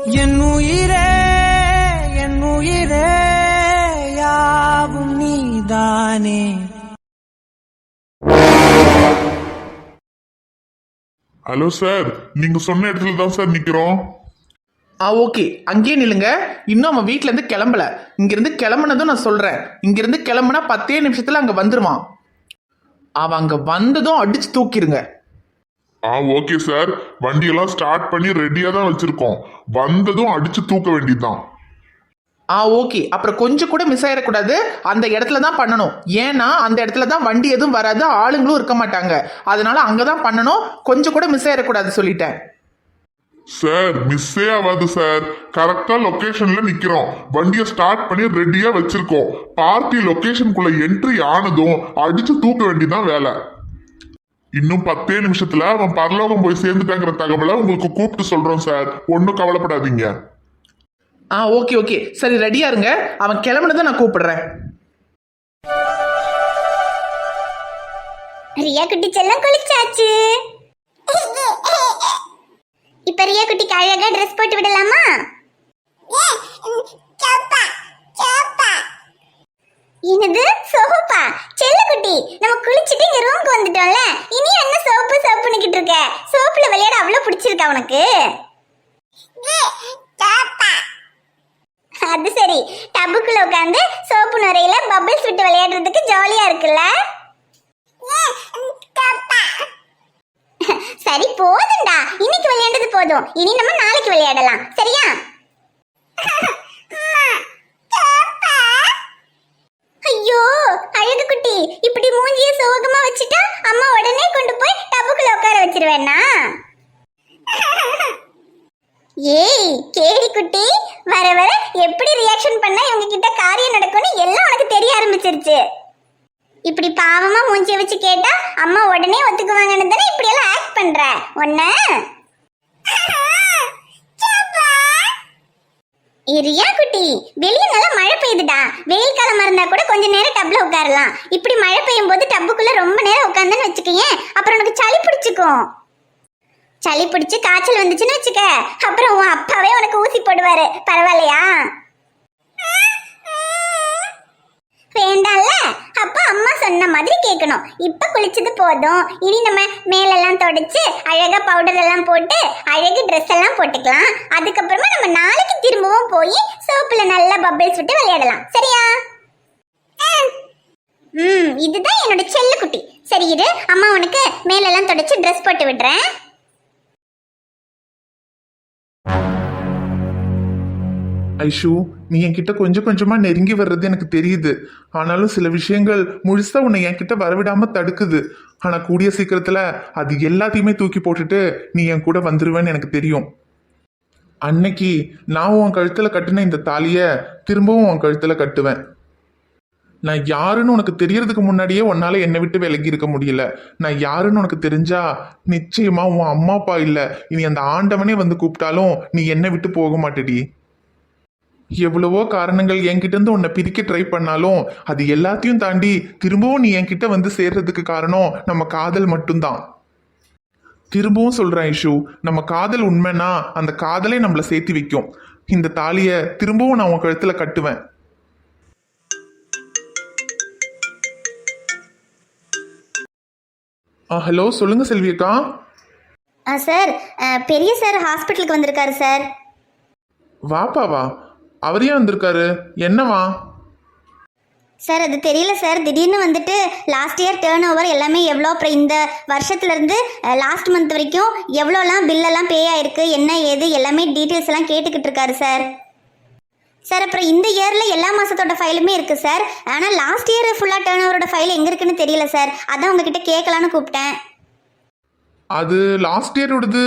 என் உயிரே என் உயிரே யாவும் நீதானே. ஹலோ சார், நீங்க சொன்ன இடத்துல தான் சார் நிக்கிறோம். ஓகே, அங்கேயே நில்லுங்க. இன்னும் அவன் வீட்ல இருந்து கிளம்பல. இங்கிருந்து கிளம்புனதும் நான் சொல்றேன். இங்கிருந்து கிளம்புனா 10 நிமிஷத்துல அங்க வந்துருவான். அவன் அங்க வந்ததும் அடிச்சு தூக்கிருங்க. ஓகே சார், வண்டியெல்லாம் ஸ்டார்ட் பண்ணி ரெடியா தான் வச்சிருக்கோம். வந்ததும் அடிச்சு தூக்க வேண்டியதுதான். ஓகே, அப்புறம் கொஞ்சம் கூட மிஸ் ஆயிடக்கூடாது. அந்த இடத்துல தான் பண்ணணும். ஏன்னா அந்த இடத்துல தான் வண்டி எதுவும் வராது, ஆளுங்களும் இருக்க மாட்டாங்க. அதனால அங்கதான் பண்ணணும். கொஞ்சம் கூட மிஸ் ஆயிடக்கூடாது சொல்லிட்டேன். சார், மிஸ்ஸே ஆகாது சார். கரெக்டா லொகேஷன்ல நிக்கிறோம். வண்டியை ஸ்டார்ட் பண்ணி ரெடியா வச்சிருக்கோம். பார்ட்டி லொகேஷனுக்குள்ள என்ட்ரி ஆனதும் அடிச்சு தூக்க வேண்டியதான் வேலை. இன்னும் 10 நிமிஷத்துல அவன் பரலோகம் போய் சேர்ந்துட்டாங்கிற தகவலை உங்களுக்கு கூப்பிட்டு சொல்றோம் சார். ஒன்னும் கவலைப்படாதீங்க. ஓகே ஓகே, சரி ரெடியா இருங்க. அவன் கிளம்புனதை நான் கூப்பிடுறேன். ரியா குட்டி செல்லம் குளிச்சாச்சு. இப்ப ரியா குட்டிக்கு அழகா ட்ரெஸ் போட்டு விடலாமா? என்னது சோப்பா? செல்ல குட்டி, நம்ம குளிச்சிட்டு இங்க ரூமுக்கு வந்துட்டோம்ல, இனி என்ன சோப்பு சோப்புன்னுகிட்டு இருக்க? சோப்புல விளையாட அவ்வளவு பிடிச்சிருக்கா உனக்கு? அது சரி, டப்புக்குள்ள உட்காந்து சோப்பு நுரையில பபிள்ஸ் விட்டு விளையாடுறதுக்கு ஜாலியா இருக்குல்ல? சரி போதும்டா, இன்னைக்கு விளையாண்டது போதும். இனி நம்ம நாளைக்கு விளையாடலாம், சரியா? ஐயோ அழகு குட்டி, இப்படி மூஞ்சிய சோகமா வச்சுட்டா அம்மா உடனே கொண்டு போய் டப்புக்குள்ள உட்கார வச்சிருவேன்னா? ஏய் கேடி குட்டி, வர வர எப்படி ரியாக்ஷன் பண்ணா இவங்க கிட்ட காரியம் நடக்கும்னு எல்லாம் உனக்கு தெரிய ஆரம்பிச்சிருச்சு. இப்படி பாவமா மூஞ்சிய வச்சு கேட்டா அம்மா உடனே ஒத்துக்குவாங்கன்னு தானே இப்படி எல்லாம் ஆக்ட் பண்ற ஒன்ன? ரியா குட்டி, வெளியே நல்லா மழை பெய்யுதுடா. வெயில் காலமா இருந்தா கூட கொஞ்ச நேரம் டப்ல உட்காரலாம். இப்படி மழை பெய்யும் போது டப்புக்குள்ள ரொம்ப நேரம் உட்கார்ந்தேன்னு வச்சுக்கேன், அப்புறம் உனக்கு சளி பிடிச்சுக்கும். சளி பிடிச்சு காய்ச்சல் வந்துச்சுன்னு வச்சுக்க, அப்புறம் உன் அப்பாவே உனக்கு ஊசி போடுவாரு. பரவாயில்லையா? வேண்டாம்ல, அப்ப அம்மா சொன்ன மாதிரி கேட்கணும். இப்ப குளிச்சது போதும். இனி நம்ம மேலெல்லாம் தொடச்சு அழகா பவுடர் எல்லாம் போட்டு அழகு ட்ரெஸ் எல்லாம் போட்டுக்கலாம். அதுக்கப்புறமா நம்ம நாளைக்கு திரும்பவும் போய் சோப்புல நல்லா பபிள்ஸ் விட்டு விளையாடலாம், சரியா? இதுதான் என்னோட செல்ல குட்டி. சரி இரு, அம்மா உனக்கு மேலெல்லாம் தொடச்சு ட்ரெஸ் போட்டு விடுறேன். ஐஷு, நீ என்கிட்ட கொஞ்சம் கொஞ்சமா நெருங்கி வர்றது எனக்கு தெரியுது. ஆனாலும் சில விஷயங்கள் முழுசா உன்னை என்கிட்ட வரவிடாம தடுக்குது. ஆனா கூடிய சீக்கிரத்துல அது எல்லாத்தையுமே தூக்கி போட்டுட்டு நீ என் கூட வந்துருவேன்னு எனக்கு தெரியும். அன்னைக்கு நான் உன் கழுத்துல கட்டின இந்த தாலிய திரும்பவும் உன் கழுத்துல கட்டுவேன். நான் யாருன்னு உனக்கு தெரியறதுக்கு முன்னாடியே உன்னால என்னை விட்டு விலகி இருக்க முடியல. நான் யாருன்னு உனக்கு தெரிஞ்சா நிச்சயமா உன் அம்மா அப்பா இல்ல, இனி அந்த ஆண்டவனே வந்து கூப்பிட்டாலும் நீ என்னை விட்டு போக மாட்டேடி. எவ்வளவோ காரணங்கள் என்கிட்ட இருந்து உன்னை பிரிக்க ட்ரை பண்ணாலும் அது எல்லாத்தையும் தாண்டி திரும்பவும் நீ என்கிட்ட வந்து சேர்றதுக்கு காரணம் நம்ம காதல் மட்டும்தான். திரும்பவும் சொல்றேன் ஐஷு, நம்ம காதல் உண்மைன்னா அந்த காதலே நம்மளை சேர்த்து வைக்கும். இந்த தாலிய திரும்பவும் நான் உன் கழுத்துல கட்டுவேன். ஹலோ, சொல்லுங்க செல்வியக்கா. சார், பெரிய சார் ஹாஸ்பிட்டலுக்கு வந்திருக்காரு சார். வாப்பாவா? அவர் ஏன் வந்திருக்காரு? என்னவா? சார் அது தெரியல சார், திடீர்னு வந்துட்டு லாஸ்ட் இயர் டேர்ன் ஓவர் எல்லாமே எவ்வளோ, அப்புறம் இந்த வருஷத்துலேருந்து லாஸ்ட் மந்த் வரைக்கும் எவ்வளோலாம் பில்லெல்லாம் பே ஆயிருக்கு, என்ன ஏது எல்லாமே டீட்டெயில்ஸ் எல்லாம் கேட்டுக்கிட்டு இருக்காரு சார். சார் அப்புறம் இந்த இயரில் எல்லா மாதத்தோட ஃபைலுமே இருக்குது சார். ஆனால் லாஸ்ட் இயர் ஃபுல்லாக டேர்ன் ஓவரோட ஃபைல் எங்கே இருக்குன்னு தெரியல சார். அதான் உங்ககிட்ட கேட்கலான்னு கூப்பிட்டேன். அது லாஸ்ட் இயரோடது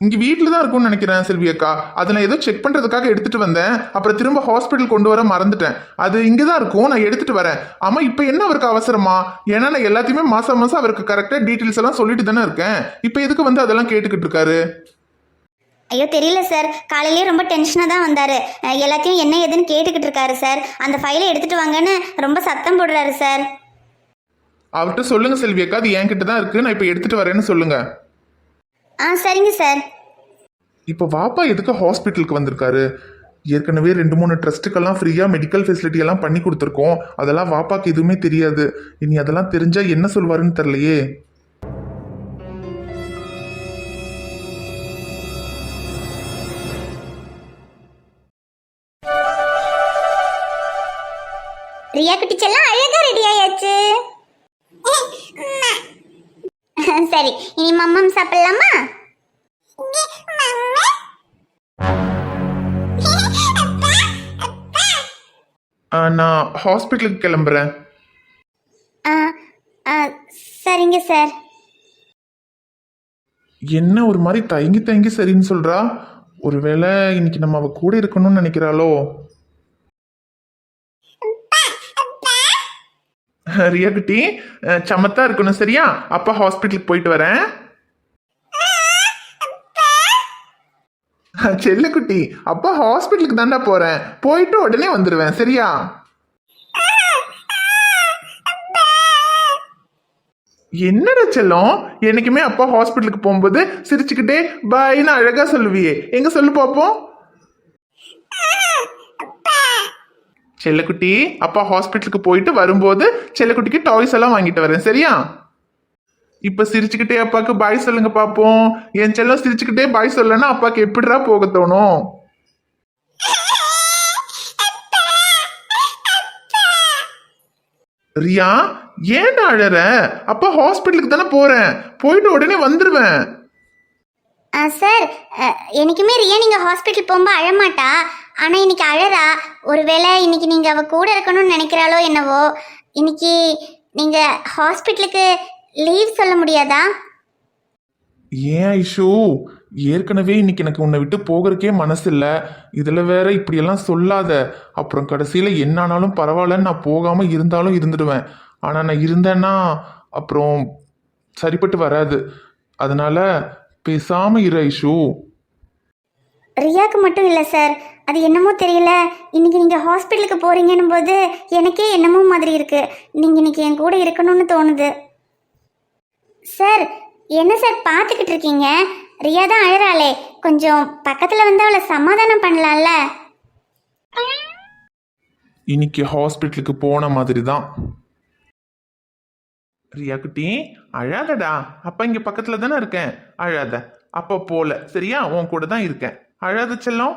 இங்கே வீட்டில் தான் இருக்கும்னு நினைக்கிறேன் செல்வி அக்கா. அதை நான் ஏதோ செக் பண்ணுறதுக்காக எடுத்துகிட்டு வந்தேன். அப்புறம் திரும்ப ஹாஸ்பிட்டல் கொண்டு வர மறந்துட்டேன். அது இங்கே தான் இருக்கும், நான் எடுத்துகிட்டு வரேன். ஆமாம், இப்போ என்ன அவருக்கு அவசரமா? ஏன்னா நான் எல்லாத்தையுமே மாதம் மாதம் அவருக்கு கரெக்டாக டீட்டெயில்ஸ் எல்லாம் சொல்லிட்டு தானே இருக்கேன். இப்போ எதுக்கு வந்து அதெல்லாம் கேட்டுக்கிட்டு இருக்காரு? ஐயோ தெரியல சார், காலையிலேயே ரொம்ப டென்ஷனாக தான் வந்தார். எல்லாத்தையும் என்ன ஏதுன்னு கேட்டுக்கிட்டு இருக்காரு சார். அந்த ஃபைலை எடுத்துகிட்டு வாங்கன்னு ரொம்ப சத்தம் போடுறாரு சார். அவர்கிட்ட சொல்லுங்க செல்வி அக்கா, அது என்கிட்ட தான் இருக்கு, நான் இப்போ எடுத்துட்டு வரேன்னு சொல்லுங்க. சரிங்க சார். இப்போ வாப்பா எதுக்கு ஹாஸ்பிட்டலுக்கு வந்திருக்காரு? ஏற்கனவே 2-3 ட்ரஸ்ட்டுக்கெல்லாம் ஃப்ரீயாக மெடிக்கல் ஃபெசிலிட்டி எல்லாம் பண்ணி கொடுத்துருக்கோம். அதெல்லாம் வாப்பாக்கு எதுவுமே தெரியாது. இனி அதெல்லாம் தெரிஞ்சா என்ன சொல்வாருன்னு தெரியலையே. ரியா குட்டி செல்லம் அழகா ரெடி ஆயாச்சு. சரி, இனி மம்மம் சாப்பிடலாமா? நான் ஹாஸ்பிட்டலுக்கு கிளம்புறேன். ஆ, ஆ, சரிங்க சார். என்ன ஒரு மாதிரி தயங்கி தயங்கி சரின்னு சொல்றா? ஒருவேளை இன்னைக்கு நம்ம அவ கூட இருக்கணும்னு நினைக்கிறாளோ? ரியா குட்டி சமத்தா இருக்கணும் சரியா? அப்பா ஹாஸ்பிட்டலுக்கு போயிட்டு வரேன். செல்லுக்குட்டி, அப்பா ஹாஸ்பிட்டலுக்கு தாண்டா போறேன். போயிட்டு உடனே வந்துடுவேன் சரியா? என்னடா செல்லம், என்னைக்குமே அப்பா ஹாஸ்பிட்டலுக்கு போகும்போது சிரிச்சுக்கிட்டே பாய்னு அழகா சொல்லுவியே, எங்க சொல்லு பாப்போம். செல்லக்குட்டி, அப்பா ஹாஸ்பிட்டலுக்கு போயிட்டு வரும்போது செல்லக்குட்டிக்கு டாய்ஸ் எல்லாம் வாங்கிட்டு வரேன் சரியா? இப்ப சிரிச்சுக்கிட்டே அப்பாக்கு பாய் சொல்லுங்க பாப்போம். என் செல்லம் சிரிச்சுக்கிட்டே பாய் சொல்லனா அப்பாக்கு எப்படிடா போக தோணும்? ரியா, ஏன்டா அழற? அப்பா ஹாஸ்பிட்டலுக்கு தானே போறேன். போயிட்டு உடனே வந்துருவேன். சார், என்னைக்குமே ரியா நீங்க ஹாஸ்பிட்டல் போகும்போது அழமாட்டா. ஆனா இன்னைக்கு அழறா. ஒருவேளை இன்னைக்கு நீங்க அவ கூட இருக்கணும்னு நினைக்கிறாளோ என்னவோ. இன்னைக்கு நீங்க ஹாஸ்பிட்டலுக்கு லீவ் சொல்ல முடியாதா? ஏன் ஐஷு, ஏற்கனவே இன்னைக்கு எனக்கு உன்னை விட்டு போகிறதுக்கே மனசு இல்லை. இதுல வேற இப்படியெல்லாம் சொல்லாத. அப்புறம் கடைசியில என்ன ஆனாலும் பரவாயில்லன்னு நான் போகாம இருந்தாலும் இருந்துடுவேன். ஆனா நான் இருந்தேன்னா அப்புறம் சரிப்பட்டு வராது. அதனால பேசாம இரு ஐஷு. ரியாக்கு மட்டும் இல்லை சார், அது என்னமோ தெரியல. இன்னைக்கு நீங்க ஹாஸ்பிட்டலுக்கு போறீங்கன்னும் போது எனக்கே என்னமோ மாதிரி இருக்கு. நீங்க இன்னைக்கு என் கூட இருக்கணும்னு தோணுது. சார், என்ன சார் பார்த்துக்கிட்டு இருக்கீங்க? ரியா தான் அழறாளே, கொஞ்சம் பக்கத்துல வந்து அவளை சமாதானம் பண்ணலாம்ல. இன்னைக்கு ஹாஸ்பிட்டலுக்கு போன மாதிரி தான். ரியா குட்டி, அழாதடா. அப்பா இங்க பக்கத்துல தானே இருக்கேன். அழாத. அப்பா போல சரியா? உன் கூட தான் இருக்கேன். அழாத செல்லம்.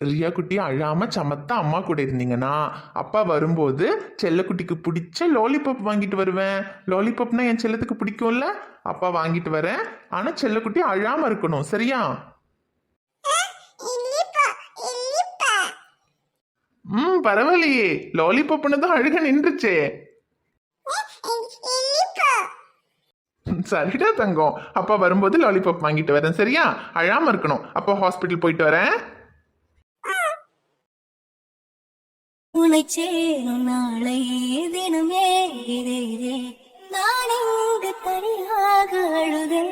ரியா குட்டி அழாம சமத்தா அம்மா கூட இருந்தீங்கன்னா அப்பா வரும்போது செல்லக்குட்டிக்கு பிடிச்ச லாலிபாப் வாங்கிட்டு வருவேன். லாலிபாப்னா என் செல்லத்துக்கு பிடிக்கும்ல, அப்பா வாங்கிட்டு வரேன். ஆனா செல்லக்குட்டி அழாம இருக்கணும் சரியா? பரவாயில்லையே, லாலிபாப்னு தான் அழுக நின்றுச்சே. சரிடா தங்கம், அப்பா வரும்போது லாலிபாப் வாங்கிட்டு வரேன் சரியா? அழாம இருக்கணும். அப்பா ஹாஸ்பிட்டல் போயிட்டு வரேன். உனை சேரும் நாளை தினமே நான் இங்கு தனியாக அழுதேன்.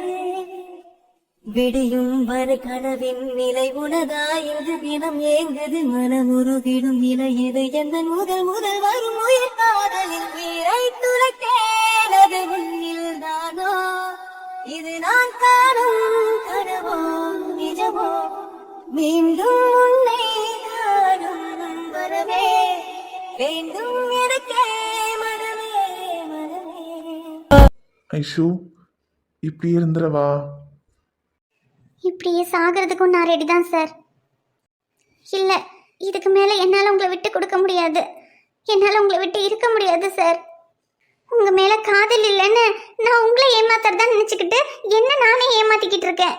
விடியும் வரை கனவின் நிலை உனதாயது தினம் ஏங்குது மனமுருகிடும் நிலை இது எந்த முதல் முதல் வரும் உயிர் காதலில் உயிரை துளைத்தேன். அது உன்னில் தானோ? இது நான் காணும் கனவோ நிஜமோ? மீண்டும் உன்னை காணும் வரவே வேண்டும் எனக்கே மனமே மனமே. ஐஷு, இப்படி இருந்துடவா? இப்படியே சாகிறதுக்கும் நான் ரெடி தான் சார். இல்லை, இதுக்கு மேலே என்னால் உங்களை விட்டு கொடுக்க முடியாது. என்னால் உங்களை விட்டு இருக்க முடியாது சார். உங்கள் மேலே காதல் இல்லைன்னு நான் உங்களை ஏமாத்துறதான் நினச்சிக்கிட்டு என்ன நானே ஏமாத்திக்கிட்டு இருக்கேன்.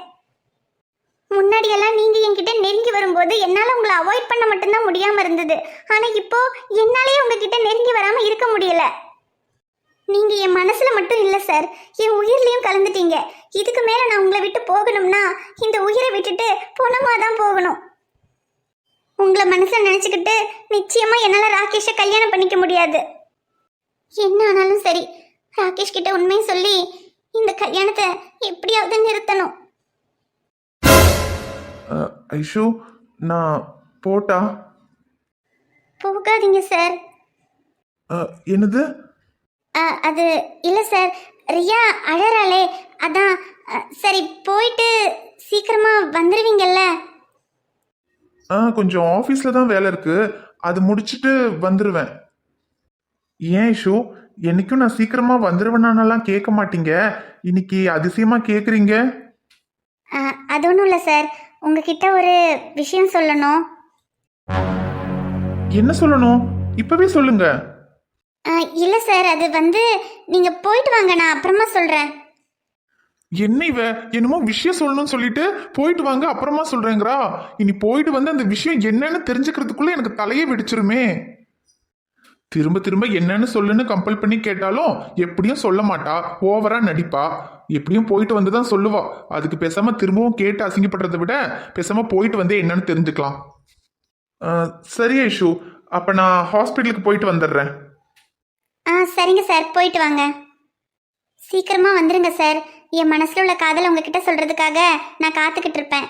முன்னாடியெல்லாம் நீங்கள் என்கிட்ட நெருங்கி வரும்போது என்னால் உங்களை அவாய்ட் பண்ண மட்டும்தான் முடியாமல் இருந்தது. ஆனால் இப்போ என்னாலேயே உங்ககிட்ட நெருங்கி வராமல் இருக்க முடியல. நீங்க என் மனசுல மட்டும் இல்ல சார், என் உயிர்லயும் கலந்துட்டீங்க. இதுக்கு மேல நான் உங்களை விட்டு போகணும்னா இந்த உயிரை விட்டுட்டு போனமா தான் போகணும். உங்களை மனசுல நினைச்சுக்கிட்டு நிச்சயமா என்னால ராகேஷை கல்யாணம் பண்ணிக்க முடியாது. என்ன ஆனாலும் சரி, ராகேஷ் கிட்ட உண்மையை சொல்லி இந்த கல்யாணத்தை எப்படியாவது நிறுத்தணும். ஐஷு, நான் போட்டா? போகாதீங்க சார். என்னது? அது இல்லை சார், ரியா அழறாளே, அதான். சரி, போயிட்டு சீக்கிரமா வந்துருவீங்கல்ல? கொஞ்சம் ஆஃபீஸில் தான் வேலை இருக்கு, அது முடிச்சுட்டு வந்துடுவேன். ஏன் ஐஷு, என்னைக்கும் நான் சீக்கிரமா வந்துடுவேனானலாம் கேட்க மாட்டீங்க, இன்னைக்கு அதிசயமா கேட்குறீங்க. அது ஒன்றும் இல்லை சார், உங்ககிட்ட ஒரு விஷயம் சொல்லணும். என்ன சொல்லணும்? இப்பவே சொல்லுங்க. இல்லை சார், அது வந்து நீங்கள் போயிட்டு வாங்க, நான் அப்புறமா சொல்கிறேன். என்ன இவ என்னமோ விஷயம் சொல்லணும்னு சொல்லிட்டு போயிட்டு வாங்க அப்புறமா சொல்றேங்கிறா. இனி போயிட்டு வந்து அந்த விஷயம் என்னன்னு தெரிஞ்சுக்கிறதுக்குள்ள எனக்கு தலையே வெடிச்சிருமே. திரும்ப திரும்ப என்னன்னு சொல்லுன்னு கம்பல் பண்ணி கேட்டாலும் எப்படியும் சொல்ல மாட்டா, ஓவரா நடிப்பா. எப்படியும் போயிட்டு வந்து தான் சொல்லுவா. அதுக்கு பேசாம திரும்பவும் கேட்டு அசிங்கப்படுறதை விட பேசாம போயிட்டு வந்து என்னன்னு தெரிஞ்சுக்கலாம். சரி ஐஷு, அப்ப நான் ஹாஸ்பிட்டலுக்கு போயிட்டு வந்துடுறேன். சரிங்க சார், போயிட்டு வாங்க. சீக்கிரமா வந்துருங்க சார். என் மனசுல உள்ள காதல் உங்ககிட்ட சொல்றதுக்காக நான் காத்துக்கிட்டு இருப்பேன்.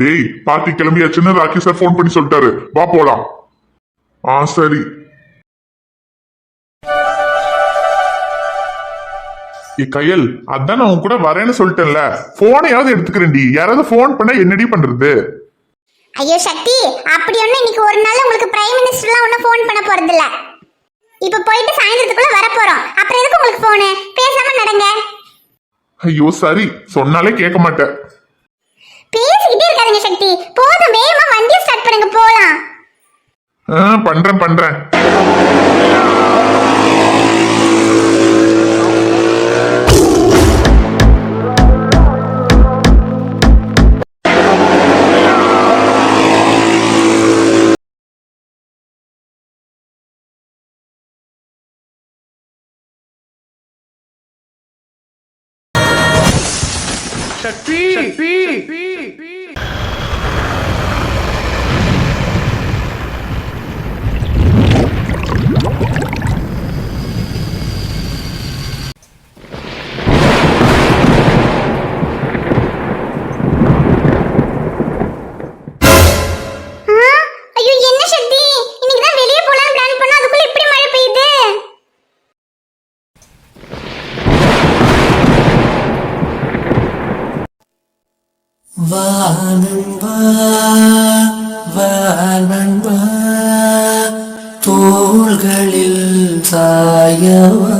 டேய், பாத்தி கிளம்பியாச்சுன்னு ராக்கி சார் ஃபோன் பண்ணி சொல்லிட்டாரு, வா போலாம். சரி. கையல், அதான் நான் உன் கூட வரேன்னு சொல்லிட்டேன்ல, போனையாவது எடுத்துக்கிறேன்டி. யாராவது போன் பண்ண என்னடி பண்றது? ஐயோ சக்தி, அப்படி ஒண்ணு இன்னைக்கு ஒரு நாள் உங்களுக்கு பிரைம் மினிஸ்டர்லாம் ஒன்னும் ஃபோன் பண்ண போறது இல்ல. இப்ப போயிட்டு சாயந்தரத்துக்குள்ள வர போறோம். அப்புறம் எதுக்கு உங்களுக்கு போனு? பேசாம நடங்க. ஐயோ சரி, சொன்னாலே கேட்க மாட்டேன். பேசிக்கிட்டே இருக்காதீங்க சக்தி, போதும், வேகமா வண்டியை ஸ்டார்ட் பண்ணுங்க, போலாம். பண்றேன். சக்தி, சக்தி. ஐயோ என்ன சக்தி, இன்னைக்கு தான் வெளியே போலாம் பிளான் பண்ணா, அதுக்குள்ள இப்படி மழை பெய்யுது. நண்பா தோள்களில் சாயவா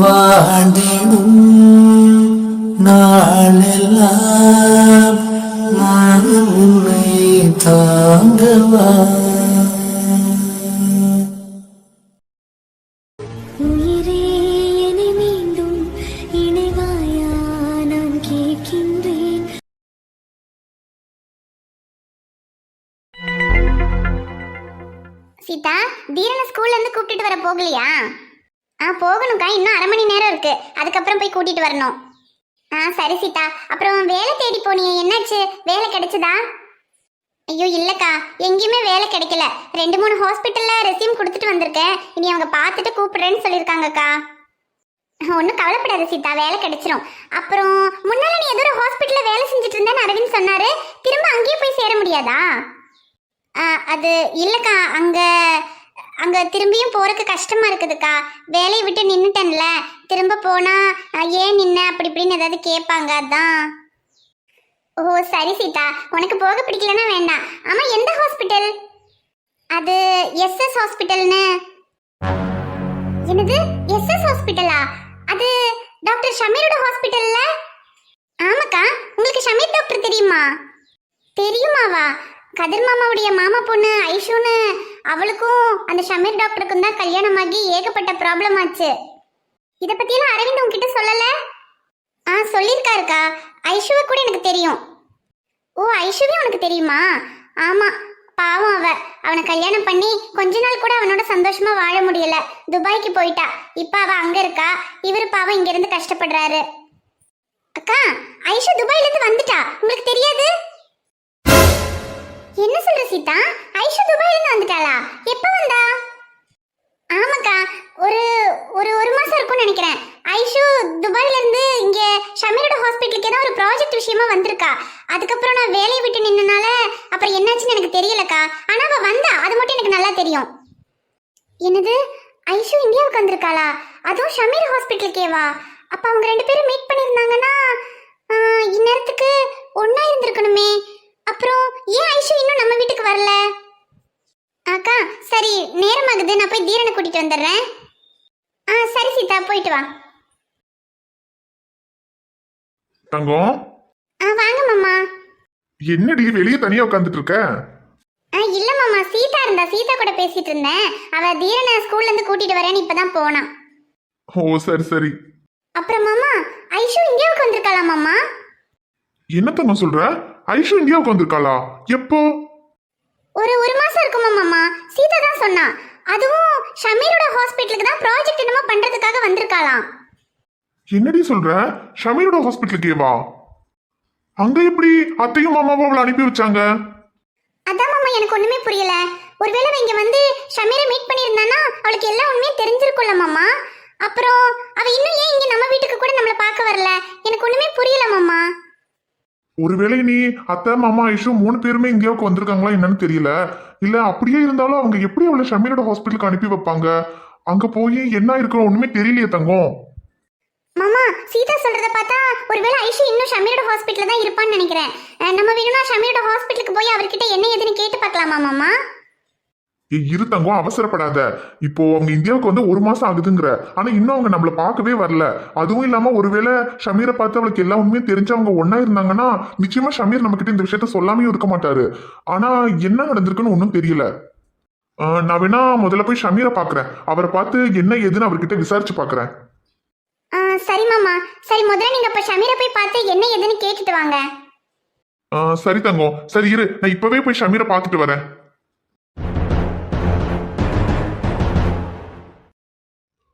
வாழ்ந்திடும் நாளெல்லாம் நான் உன்னை தாங்கவா. உயிரே என்னை மீண்டும் இணைவாயா, நான் கேட்கின்றேன். சீதா, தீரனை ஸ்கூல்ல இருந்து கூப்பிட்டுட்டு வர போகலையா? போகணும்க்கா, இன்னும் 1/2 மணி நேரம் இருக்கு, அதுக்கப்புறம் போய் கூட்டிட்டு வரணும். சரி சீதா. அப்புறம் வேலை தேடி போனியே, என்னாச்சு? வேலை கிடைச்சதா? ஐயோ இல்லக்கா, எங்கேயுமே வேலை கிடைக்கல. 2-3 ஹாஸ்பிட்டல்ல ரெஸ்யூம் கொடுத்துட்டு வந்திருக்கேன். இனி அவங்க பார்த்துட்டு கூப்பிடுறேன்னு சொல்லியிருக்காங்கக்கா. ஒன்றும் கவலைப்படாத சீதா, வேலை கிடைச்சிரும். அப்புறம் முன்னால நீ ஏதோ ஒரு ஹாஸ்பிட்டல்ல வேலை செஞ்சுட்டு இருந்தேன்னு அரவிந்த் சொன்னாரு, திரும்ப அங்கேயே போய் சேர முடியாதா? அது இல்லக்கா, அங்க திரும்பியும் போறதுக்கு கஷ்டமா இருக்குதுக்கா. வேலையை விட்டு நின்னுட்டேன்ல, திரும்ப போனா ஏன் நின்ன அப்படி இப்படின்னு ஏதாவது கேட்பாங்க, அதான். ஓ சரி சீதா, உனக்கு போக பிடிக்கலன்னா வேண்டாம். ஆமா, எந்த ஹாஸ்பிட்டல்? அது எஸ்எஸ் ஹாஸ்பிட்டல்னு. என்னது எஸ்எஸ் ஹாஸ்பிட்டலா? அது டாக்டர் ஷமீரோட ஹாஸ்பிட்டல்ல? ஆமாக்கா, உங்களுக்கு ஷமீர் டாக்டர் தெரியுமா? தெரியுமாவா? கதிர் மாமாவுடைய மாமா பொண்ணு ஐஷுன்னு, அவளுக்கும் அந்த ஷமீர் டாக்டருக்கும் தான் கல்யாணமாகி ஏகப்பட்ட ப்ராப்ளம் ஆச்சு. இதை பத்தியெல்லாம் அரவிந்த் உங்ககிட்ட சொல்லல? சொல்லியிருக்காருக்கா. ஐஷுவை கூட எனக்கு தெரியும். ஓ, ஐஷுவே உனக்கு தெரியுமா? ஆமா, பாவம் அவனை கல்யாணம் பண்ணி கொஞ்ச நாள் கூட அவனோட சந்தோஷமா வாழ முடியல. துபாய்க்கு போயிட்டா. இப்ப அவ அங்க இருக்கா, இவரு பாவம் இங்க இருந்து கஷ்டப்படுறாரு. அக்கா, ஐஷு துபாயில இருந்து வந்துட்டா, உங்களுக்கு தெரியாது? என்ன சொல்ற சீதா? ஐஷு துபாயில இருந்து வந்துட்டாளா? எப்ப வந்தா? ஆமாக்கா, ஒரு மாசம் இருக்கும்னு நினைக்கிறேன். ஐஷு துபாயில இருந்து இங்க ஷமீரோட ஹாஸ்பிட்டலுக்கு ஏதோ ஒரு ப்ராஜெக்ட் விஷயமா வந்திருக்கா. அதுக்கப்புறம் நான் வேலையை விட்டு நின்னனால அப்புறம் என்னாச்சுன்னு எனக்கு தெரியலக்கா. ஆனா அவ வந்தா, அது மட்டும் எனக்கு நல்லா தெரியும். என்னது, ஐஷு இந்தியாவுக்கு வந்திருக்காளா? அதுவும் ஷமீர் ஹாஸ்பிட்டலுக்கேவா? அப்ப அவங்க 2 பேரும் மீட் பண்ணிருந்தாங்கன்னா இந்நேரத்துக்கு ஒண்ணா இருந்திருக்கணுமே. அப்புறம் ஏன் ஐஷு இன்னும் நம்ம வீட்டுக்கு வரல? அக்கா சரி, நேரமாகுது, நான் போய் தீரனை கூட்டிட்டு வந்துடுறேன். சரி சீதா, போயிட்டு வா. தங்கம், வாங்க மாமா. என்னடி வெளியே தனியா உட்காந்துட்டு இருக்க? இல்ல மாமா, சீதா இருந்தா, சீதா கூட பேசிட்டு இருந்தேன். அவ தீரனை ஸ்கூல்ல இருந்து கூட்டிட்டு வரேன்னு இப்பதான் போனான். ஓ சரி சரி. அப்புறம் மாமா, ஐஷு இந்தியாவுக்கு வந்திருக்காளா மாமா? என்ன தங்கம் சொல்ற? ஐஷு இந்தியாவுக்கு வந்திருக்காளா? எப்போ? ஒரு மாசம் இருக்குமா மாமா, சீதா தான் சொன்னா. அதுவும் ஷமீரோட ஹாஸ்பிட்டலுக்கு தான் ப்ராஜெக்ட் என்னமோ பண்றதுக்காக வந்திருக்காளாம். என்னடி சொல்ற? ஷமீரோட ஹாஸ்பிட்டலுக்கே வா? அங்க எப்படி அத்தையும் மாமாவும் அவளை அனுப்பி வச்சாங்க? அதான் மாமா, எனக்கு ஒண்ணுமே புரியல. ஒருவேளை இங்க வந்து ஷமீரை மீட் பண்ணியிருந்தானா அவளுக்கு எல்லா உண்மையும் தெரிஞ்சிருக்கும்ல மாமா. அப்புறம் அவ இன்னும் ஏன் இங்க நம்ம வீட்டுக்கு கூட நம்மள பார்க்க வரல? எனக்கு ஒண்ணுமே புரியல மாமா. ஒருவேளை நீ அத்தை மாமா ஐஷு 3 பேருமே இந்தியாவுக்கு வந்திருக்காங்களா என்னன்னு தெரியல. இல்ல அப்படியே இருந்தாலும் அவங்க எப்படி அவளை ஷமீரோட ஹாஸ்பிட்டலுக்கு அனுப்பி வைப்பாங்க? அங்க போய் என்ன இருக்கிறோம் ஒண்ணுமே தெரியலையே தங்கம். மாமா, சீதா சொல்றத பார்த்தா ஒருவேளை ஐஷு இன்னும் ஷமீரோட ஹாஸ்பிட்டல்ல தான் இருப்பான்னு நினைக்கிறேன். நம்ம வேணும்னா ஷமீரோட ஹாஸ்பிட்டலுக்கு போய் அவர்கிட்ட என்ன ஏதுன்னு கேட்டு பார்க்கலாமா மாமா? இரு தங்கம், அவசரப்படாத. இப்போ அவங்க இந்தியாவுக்கு வந்து 1 மாசம் ஆகுதுங்கிற, ஆனா இன்னும் அவங்க நம்மள பார்க்கவே வரல. அதுவும் இல்லாம ஒருவேளை ஷமீரை பார்த்து அவளுக்கு எல்லா உண்மையும் தெரிஞ்சவங்க ஒன்னா இருந்தாங்கன்னா நிச்சயமா ஷமீர் நம்ம கிட்ட இந்த விஷயத்த சொல்லாமையும் இருக்க மாட்டாரு. ஆனா என்ன நடந்திருக்குன்னு ஒன்றும் தெரியல. நான் வேணா முதல்ல போய் ஷமீரை பாக்குறேன். அவரை பார்த்து என்ன ஏதுன்னு அவர்கிட்ட விசாரிச்சு பாக்குறேன். சரி மாமா, சரி, முதல்ல நீங்க இப்ப ஷமீரை போய் பார்த்து என்ன ஏதுன்னு கேட்டுட்டு வாங்க. சரி தங்கம், சரி இரு, நான் இப்பவே போய் ஷமீரை பார்த்துட்டு வரேன்.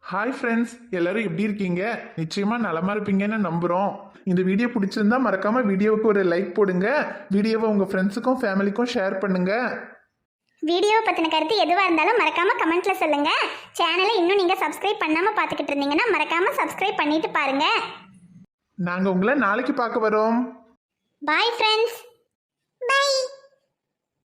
ஹாய் ஃப்ரெண்ட்ஸ், எல்லாரும் எப்படி இருக்கீங்க? நிச்சயமா நலமா இருப்பீங்கன்னு நம்புறோம். இந்த வீடியோ பிடிச்சிருந்தா மறக்காம வீடியோவுக்கு ஒரு லைக் போடுங்க. வீடியோவை உங்க ஃப்ரெண்ட்ஸுக்கும் ஃபேமிலிக்கும் ஷேர் பண்ணுங்க. வீடியோவை பத்தின கருத்து எதுவா இருந்தாலும் மறக்காம கமெண்ட்ல சொல்லுங்க. சேனலை இன்னும் நீங்க சப்ஸ்கிரைப் பண்ணாம பாத்துக்கிட்டு இருந்தீங்கன்னா மறக்காம சப்ஸ்கிரைப் பண்ணிட்டு பாருங்க. நாங்க உங்களை நாளைக்கு பார்க்க வரோம். Bye friends. பை.